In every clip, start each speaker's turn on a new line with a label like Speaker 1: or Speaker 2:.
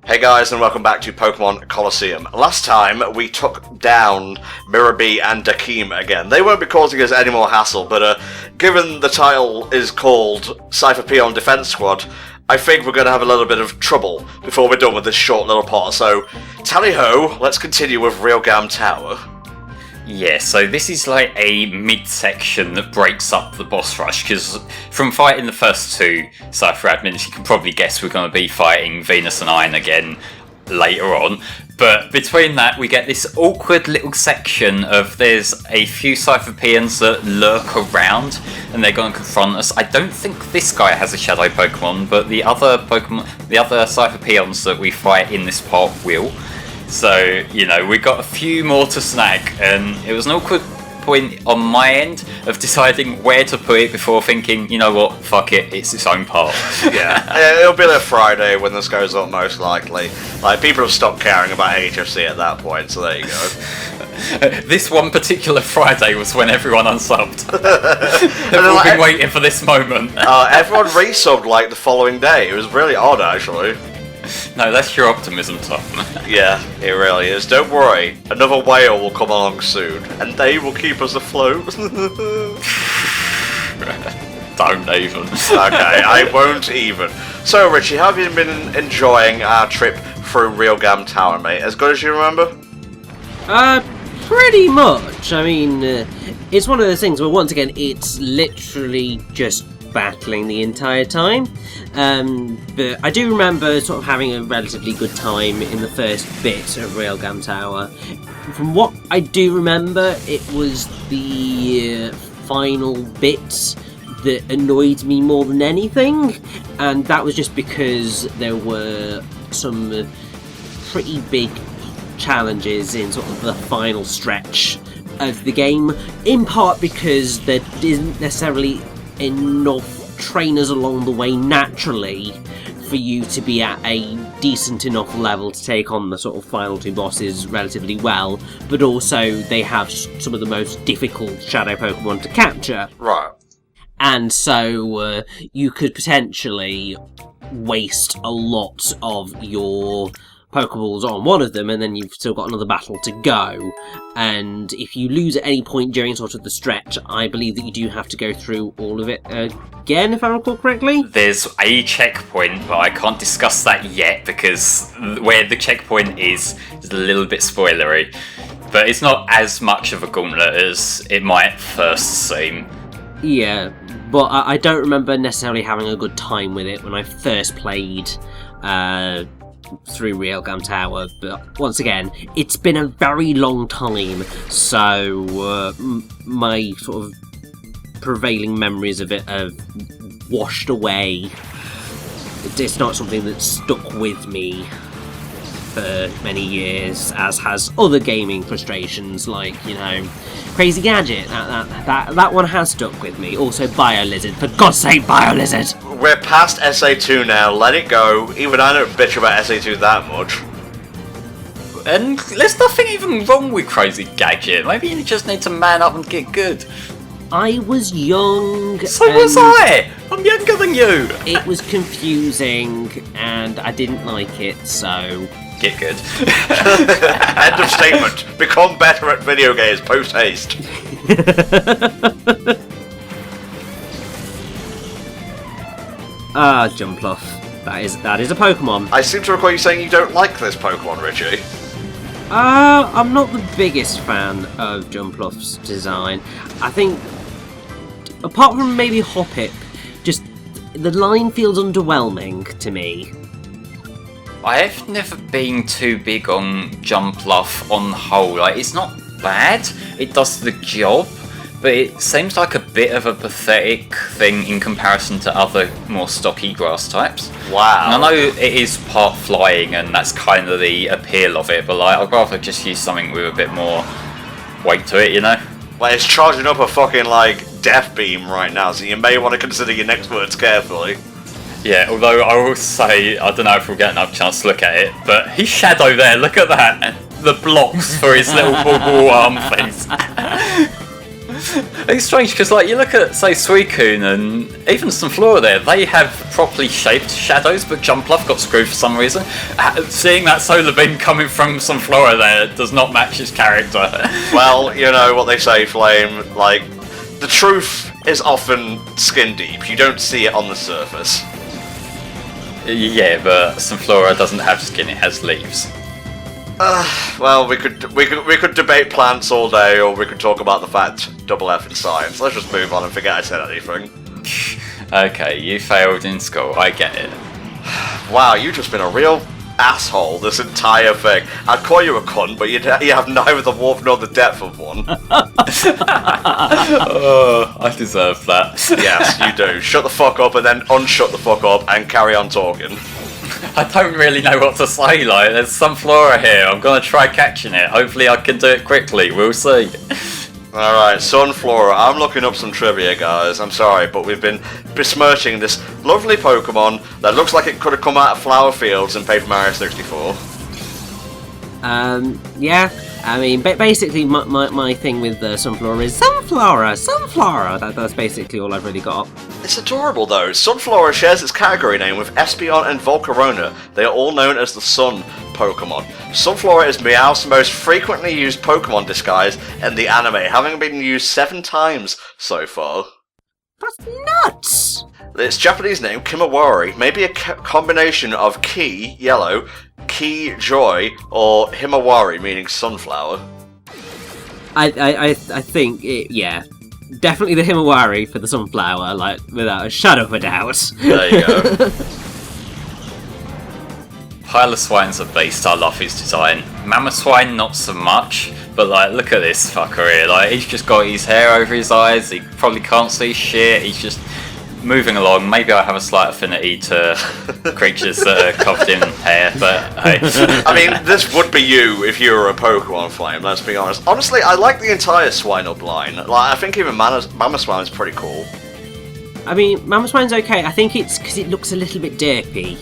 Speaker 1: Hey guys, and welcome back to Pokémon Colosseum. Last time, we took down Mirabee and Dakeem again. They won't be causing us any more hassle, but given the title is called Cipher Peon Defense Squad, I think we're going to have a little bit of trouble before we're done with this short little part. So, tally-ho, let's continue with Realgam Tower.
Speaker 2: Yeah, so this is like a mid-section that breaks up the boss rush, because from fighting the first two Cipher admins, you can probably guess we're going to be fighting Venus and Iron again later on. But between that, we get this awkward little section of there's a few Cipher Peons that lurk around, and they're going to confront us. I don't think this guy has a Shadow Pokemon, but the other Cipher Peons that we fight in this part will. So, you know, we got a few more to snag, and it was an awkward point on my end of deciding where to put it before thinking, you know what, fuck it, it's its own part.
Speaker 1: Yeah, it'll be there Friday when this goes up, most likely. Like, people have stopped caring about HFC at that point, so there you go.
Speaker 2: This one particular Friday was when everyone unsubbed. They've all been waiting for this moment.
Speaker 1: Everyone resubbed, like, the following day. It was really odd, actually.
Speaker 2: No, that's your optimism, Tom.
Speaker 1: Yeah, it really is. Don't worry, another whale will come along soon, and they will keep us afloat.
Speaker 2: Don't even.
Speaker 1: Okay, I won't even. So, Richie, how have you been enjoying our trip through Realgam Tower, mate? As good as you remember?
Speaker 3: Pretty much. I mean, it's one of those things where, once again, it's literally just battling the entire time. But I do remember sort of having a relatively good time in the first bit of Realgam Tower. From what I do remember, it was the final bit that annoyed me more than anything, and that was just because there were some pretty big challenges in sort of the final stretch of the game, in part because there isn't necessarily enough trainers along the way naturally for you to be at a decent enough level to take on the sort of final two bosses relatively well, but also they have some of the most difficult shadow Pokemon to capture.
Speaker 1: Right.
Speaker 3: And so you could potentially waste a lot of your Pokeballs on one of them, and then you've still got another battle to go. And if you lose at any point during sort of the stretch, I believe that you do have to go through all of it again, if I recall correctly.
Speaker 2: There's a checkpoint, but I can't discuss that yet because where the checkpoint is a little bit spoilery. But it's not as much of a gauntlet as it might first seem.
Speaker 3: Yeah, but I don't remember necessarily having a good time with it when I first played through Realgam Tower, but once again, it's been a very long time, so my sort of prevailing memories of it have washed away. It's not something that's stuck with me for many years, as has other gaming frustrations like, you know, Crazy Gadget. That one has stuck with me. Also BioLizard, for God's sake, BioLizard!
Speaker 1: We're past SA2 now, let it go. Even I don't bitch about SA2 that much.
Speaker 2: And there's nothing even wrong with Crazy Gadget. Maybe you just need to man up and get good.
Speaker 3: I was young.
Speaker 2: So was I! I'm younger than you!
Speaker 3: It was confusing, and I didn't like it, so
Speaker 2: get good.
Speaker 1: End of statement. Become better at video games post haste.
Speaker 3: Jumpluff. That is a Pokemon.
Speaker 1: I seem to recall you saying you don't like this Pokemon, Richie.
Speaker 3: I'm not the biggest fan of Jumpluff's design. I think, apart from maybe Hoppip, just the line feels underwhelming to me.
Speaker 2: I've never been too big on Jumpluff on the whole. Like, it's not bad, it does the job, but it seems like a bit of a pathetic thing in comparison to other more stocky grass types.
Speaker 1: Wow.
Speaker 2: And I know it is part flying and that's kind of the appeal of it, but like, I'd rather just use something with a bit more weight to it, you know?
Speaker 1: Like, it's charging up a fucking, like, death beam right now, so you may want to consider your next words carefully.
Speaker 2: Yeah, although I will say, I don't know if we'll get enough chance to look at it, but his shadow there, look at that! The blocks for his little bubble arm face. It's strange because, like, you look at, say, Suicune and even Sunflora there, they have properly shaped shadows, but Jumpluff got screwed for some reason. Seeing that solar beam coming from Sunflora there does not match his character.
Speaker 1: Well, you know what they say, Flame, like, the truth is often skin deep. You don't see it on the surface.
Speaker 2: Yeah, but Sunflora doesn't have skin, it has leaves.
Speaker 1: Well, we could debate plants all day, or we could talk about the fact double F in science. Let's just move on and forget I said anything.
Speaker 2: Okay, you failed in school, I get it.
Speaker 1: Wow, you've just been a real asshole this entire thing. I'd call you a cunt, but you have neither the warmth nor the depth of one.
Speaker 2: Oh, I deserve that.
Speaker 1: Yes, you do. Shut the fuck up and then unshut the fuck up and carry on talking.
Speaker 2: I don't really know what to say, like, there's Sunflora here, I'm gonna try catching it, hopefully I can do it quickly, we'll see.
Speaker 1: Alright, Sunflora, I'm looking up some trivia, guys. I'm sorry, but we've been besmirching this lovely Pokemon that looks like it could have come out of flower fields in Paper Mario 64.
Speaker 3: Yeah, I mean, basically my thing with Sunflora is Sunflora! That's basically all I've really got.
Speaker 1: It's adorable, though. Sunflora shares its category name with Espeon and Volcarona. They are all known as the Sun Pokemon. Sunflora is Meowth's most frequently used Pokemon disguise in the anime, having been used 7 times so far.
Speaker 3: That's nuts!
Speaker 1: Its Japanese name, Kimawari, may be a combination of Ki, yellow, Ki, joy, or Himawari, meaning sunflower.
Speaker 3: I think yeah. Definitely the Himawari for the sunflower, like, without a shadow of a doubt.
Speaker 1: There you go.
Speaker 2: Piloswine's a beast, I love his design. Mamoswine not so much, but like, look at this fucker here, like, he's just got his hair over his eyes, he probably can't see shit, he's just moving along. Maybe I have a slight affinity to creatures that are covered in hair, but hey.
Speaker 1: I mean, this would be you if you were a Pokemon Flame, let's be honest. Honestly, I like the entire Swinub line. Like, I think even Mamoswine is pretty cool.
Speaker 3: I mean, Mamoswine's okay. I think it's because it looks a little bit derpy,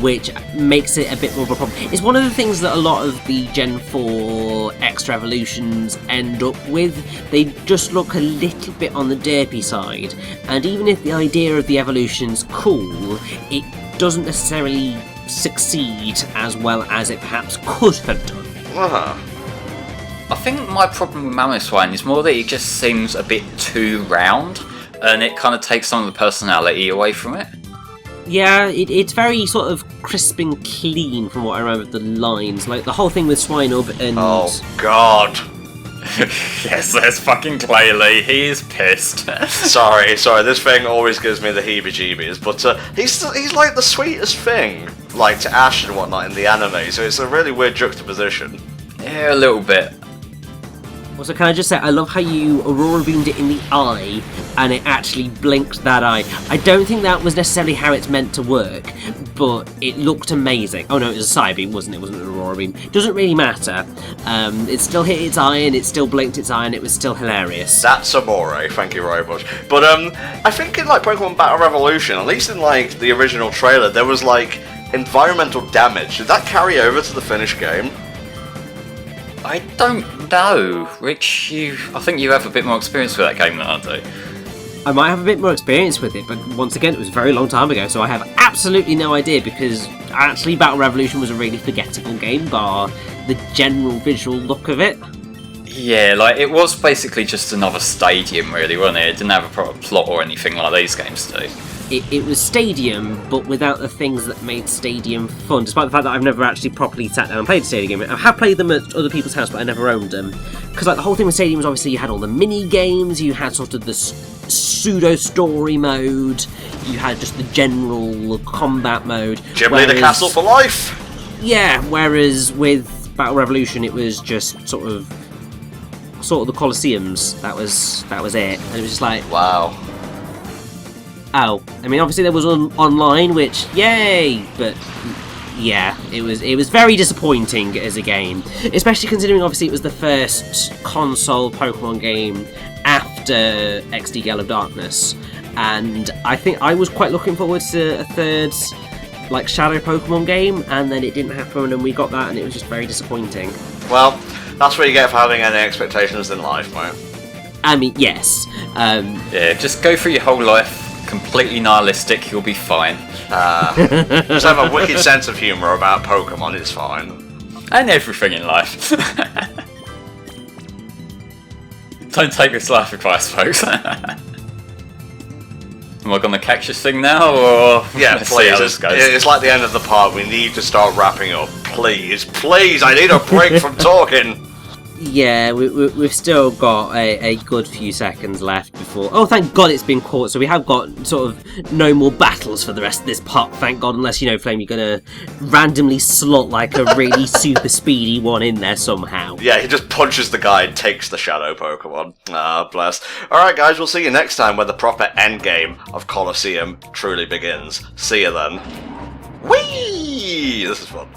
Speaker 3: which makes it a bit more of a problem. It's one of the things that a lot of the Gen 4 extra evolutions end up with. They just look a little bit on the derpy side, and even if the idea of the evolution's cool, it doesn't necessarily succeed as well as it perhaps could have done.
Speaker 2: I think my problem with Mamoswine is more that it just seems a bit too round, and it kind of takes some of the personality away from it.
Speaker 3: Yeah, it's very sort of crisp and clean from what I remember of the lines. Like, the whole thing with Swinub and...
Speaker 1: Oh, God.
Speaker 2: Yes, there's fucking Clayley. He is pissed.
Speaker 1: sorry, this thing always gives me the heebie-jeebies, but he's like the sweetest thing, like, to Ash and whatnot in the anime, so it's a really weird juxtaposition.
Speaker 2: Yeah, a little bit.
Speaker 3: Also, can I just say, I love how you Aurora beamed it in the eye, and it actually blinked that eye. I don't think that was necessarily how it's meant to work, but it looked amazing. Oh no, it was a Psybeam, wasn't it? It wasn't an Aurora beam. It doesn't really matter. It still hit its eye, and it still blinked its eye, and it was still hilarious.
Speaker 1: That's amore, thank you very much. But I think in like Pokemon Battle Revolution, at least in like the original trailer, there was like environmental damage. Did that carry over to the finished game?
Speaker 2: I don't know, Rich. I think you have a bit more experience with that game than I do.
Speaker 3: I might have a bit more experience with it, but once again, it was a very long time ago, so I have absolutely no idea, because actually Battle Revolution was a really forgettable game, bar the general visual look of it.
Speaker 2: Yeah, like, it was basically just another stadium, really, wasn't it? It didn't have a proper plot or anything like these games do.
Speaker 3: It was Stadium, but without the things that made Stadium fun, despite the fact that I've never actually properly sat down and played a Stadium game. I have played them at other people's house, but I never owned them. Because like, the whole thing with Stadium was obviously you had all the mini-games, you had sort of the pseudo-story mode, you had just the general combat mode.
Speaker 1: Ghibli the Castle for life!
Speaker 3: Yeah, whereas with Battle Revolution it was just sort of the Colosseums. That was it. And it was just like...
Speaker 1: Wow.
Speaker 3: Oh, I mean, obviously there was online, which, yay! But, yeah, it was very disappointing as a game. Especially considering, obviously, it was the first console Pokemon game after XD Gale of Darkness. And I think I was quite looking forward to a third, like, Shadow Pokemon game, and then it didn't happen, and we got that, and it was just very disappointing.
Speaker 1: Well, that's what you get for having any expectations in life, mate.
Speaker 3: I mean, yes.
Speaker 2: Yeah, just go through your whole life completely nihilistic, you'll be fine.
Speaker 1: Just have a wicked sense of humour about Pokemon, it's fine.
Speaker 2: And everything in life. Don't take this life advice, folks. Am I going to catch this thing now, or
Speaker 1: yeah,
Speaker 2: let's
Speaker 1: please?
Speaker 2: see how this goes?
Speaker 1: It's like the end of the part. We need to start wrapping up. Please, please! I need a break from talking.
Speaker 3: Yeah, we've still got a good few seconds left before... Oh, thank God it's been caught, so we have got sort of no more battles for the rest of this part, thank God, unless, Flame, you're going to randomly slot like a really super speedy one in there somehow.
Speaker 1: Yeah, he just punches the guy and takes the Shadow Pokemon. Ah, bless. Alright guys, we'll see you next time when the proper endgame of Colosseum truly begins. See you then. Whee! This is fun.